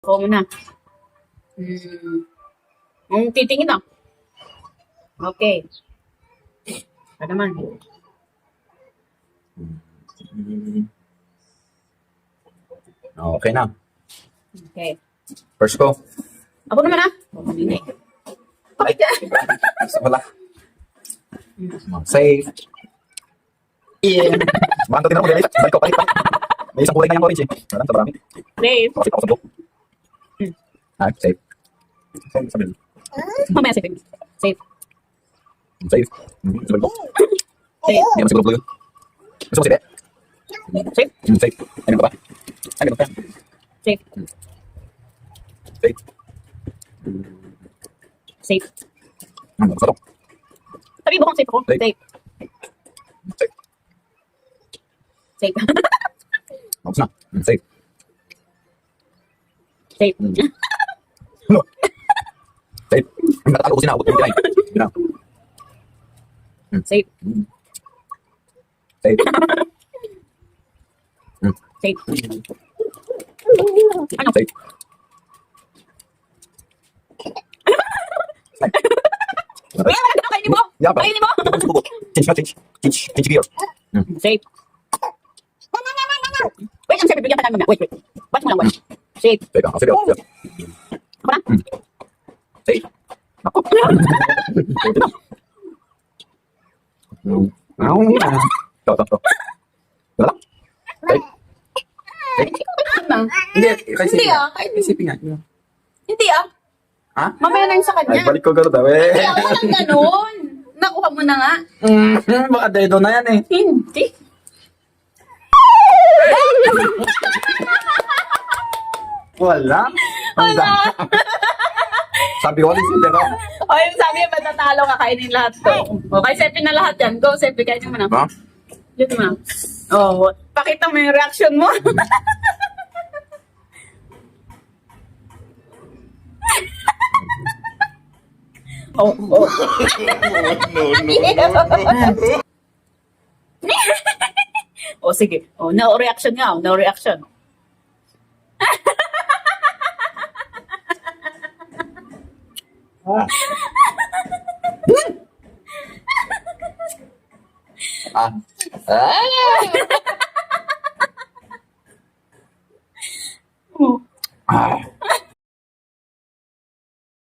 Ako muna. Titingin ah. Okay. Ano naman? Okay na. Okay. First ko. Ako naman ah. Hindi. Ay, wala. Save. Yeah. Manto din ako, guys. Balik ko, balik pa. May isang kulay na yung orange eh. Wala, sa marami. Save. Kasi ako sa book. Ah, save. Save, sabi. Mamaya save. Save. Save. Sabi ko. Save. Hindi naman siguro blue. Gusto mo save eh? Save. Save. Ay, ganun pa. Ay, ganun pa. Save. Save. Save. Gusto to. Sabi mo kung save ako. Save. Save. Save. Save. Tapos na. Save. Save. Ano? Save. Ang natalo ko sinabot yung pinay. Yun na. Save. Save. Save. Ano? Save. Wala ka na kainin mo. Yeah, pa. Kainin mo. Change na, change. Change gear. Save. Wait, ang sabi, bigyan ka namin. Wait. Watch mo lang, watch. Save. Save. Save. Save. Ako na. Save. Ako. Ito. Wala. Save. Save. Ano? Hindi, kasi Hindi ah. isipin nga. Hindi ah. Ha? Mamaya na yun sa Ay, kanya. balik ko gano'n daw Hindi eh. ako lang ganun. Nakuha mo na nga. Baka dedo na yan eh. Hindi. Wala. Wala. Sabi ko, hindi ko. O yung sabi, matatalo ka, kainin lahat to. Okay, Sepi na lahat yan. Go, Sepi, kainin mo na. Ha? Dito mo na. Oh, pakita mo yung reaction mo. Oh. Oh, sige. Oh, no reaction nga. No reaction. Ah. Ah.